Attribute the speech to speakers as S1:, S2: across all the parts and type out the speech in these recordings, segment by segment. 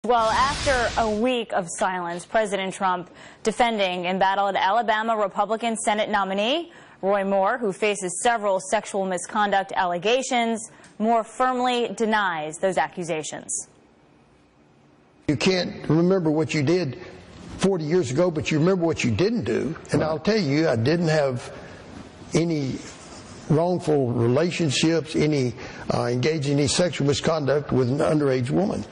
S1: Well, after a week of silence, President Trump defending embattled Alabama Republican Senate nominee Roy Moore, who faces several sexual misconduct allegations, more firmly denies those accusations.
S2: You can't remember what you did 40 years ago, but you remember what you didn't do. And I'll tell you, I didn't have any wrongful relationships, engage in any sexual misconduct with an underage woman.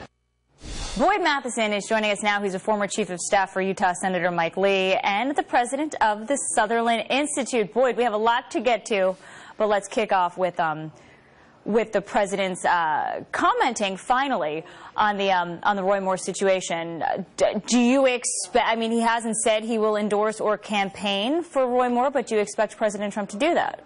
S1: Boyd Matheson is joining us now. He's a former chief of staff for Utah Senator Mike Lee and the president of the Sutherland Institute. Boyd, we have a lot to get to, but let's kick off with the president's commenting finally on the Roy Moore situation. Do you expect? I mean, he hasn't said he will endorse or campaign for Roy Moore, but do you expect President Trump to do that?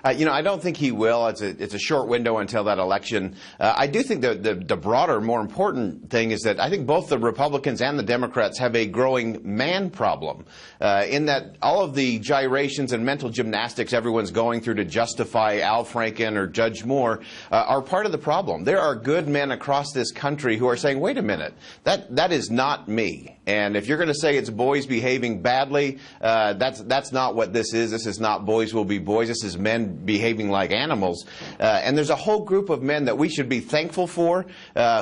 S3: I don't think he will. It's a short window until that election. I do think the broader, more important thing is that I think both the Republicans and the Democrats have a growing man problem, in that all of the gyrations and mental gymnastics everyone's going through to justify Al Franken or Judge Moore are part of the problem. There are good men across this country who are saying, wait a minute, that is not me. And if you're going to say it's boys behaving badly, that's not what this is. This is not boys will be boys. This is men behaving like animals. And there's a whole group of men that we should be thankful for,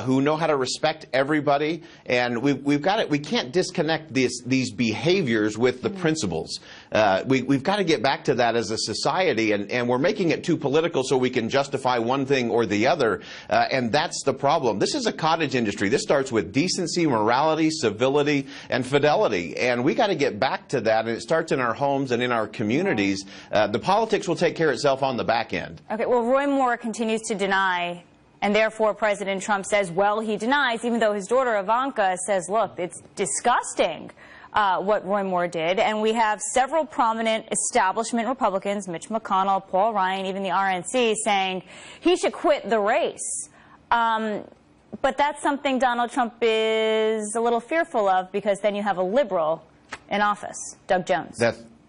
S3: who know how to respect everybody. And we've got it. We can't disconnect these behaviors with the principles. We've got to get back to that as a society, and we're making it too political so we can justify one thing or the other. And that's the problem. This is a cottage industry. This starts with decency, morality, civility, and fidelity. And we got to get back to that. And it starts in our homes and in our communities. The politics will take care of itself on the back end. Okay,
S1: well, Roy Moore continues to deny, and therefore President Trump says, well, he denies, even though his daughter Ivanka says, look, it's disgusting what Roy Moore did. And we have several prominent establishment Republicans, Mitch McConnell, Paul Ryan, even the RNC, saying he should quit the race. But that's something Donald Trump is a little fearful of, because then you have a liberal in office, Doug Jones.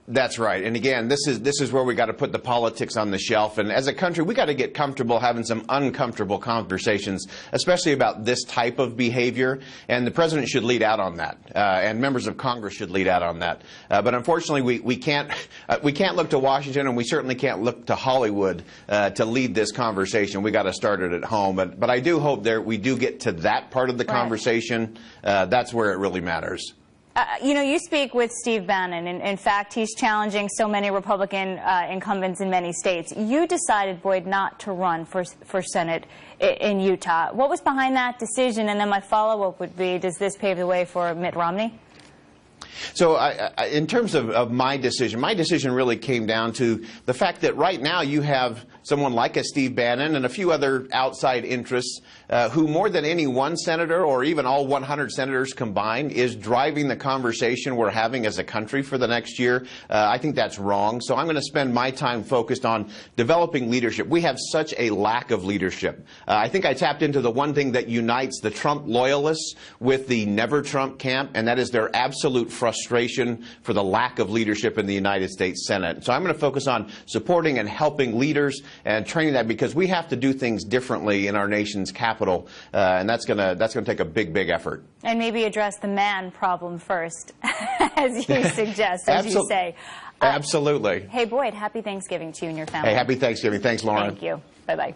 S3: That's right. And again, this is where we got to put the politics on the shelf. And as a country, we got to get comfortable having some uncomfortable conversations, especially about this type of behavior. And the president should lead out on that, and members of Congress should lead out on that. But unfortunately, we can't look to Washington, and we certainly can't look to Hollywood to lead this conversation. We got to start it at home. But I do hope we do get to that part of the conversation. That's where it really matters.
S1: You know, you speak with Steve Bannon, and in fact, he's challenging so many Republican incumbents in many states. You decided, Boyd, not to run for Senate in Utah. What was behind that decision? And then my follow-up would be, does this pave the way for Mitt Romney?
S3: So in terms of my decision really came down to the fact that right now you have someone like a Steve Bannon and a few other outside interests who, more than any one senator or even all 100 senators combined, is driving the conversation we're having as a country for the next year. I think that's wrong. So I'm going to spend my time focused on developing leadership. We have such a lack of leadership. I think I tapped into the one thing that unites the Trump loyalists with the Never Trump camp, and that is their absolute frustration for the lack of leadership in the United States Senate. So I'm going to focus on supporting and helping leaders and training that, because we have to do things differently in our nation's capital, and that's going to take a big effort.
S1: And maybe address the man problem first, as you suggest, as you say.
S3: Absolutely.
S1: Hey, Boyd, happy Thanksgiving to you and your family.
S3: Hey, happy Thanksgiving. Thanks, Lauren.
S1: Thank you. Bye-bye.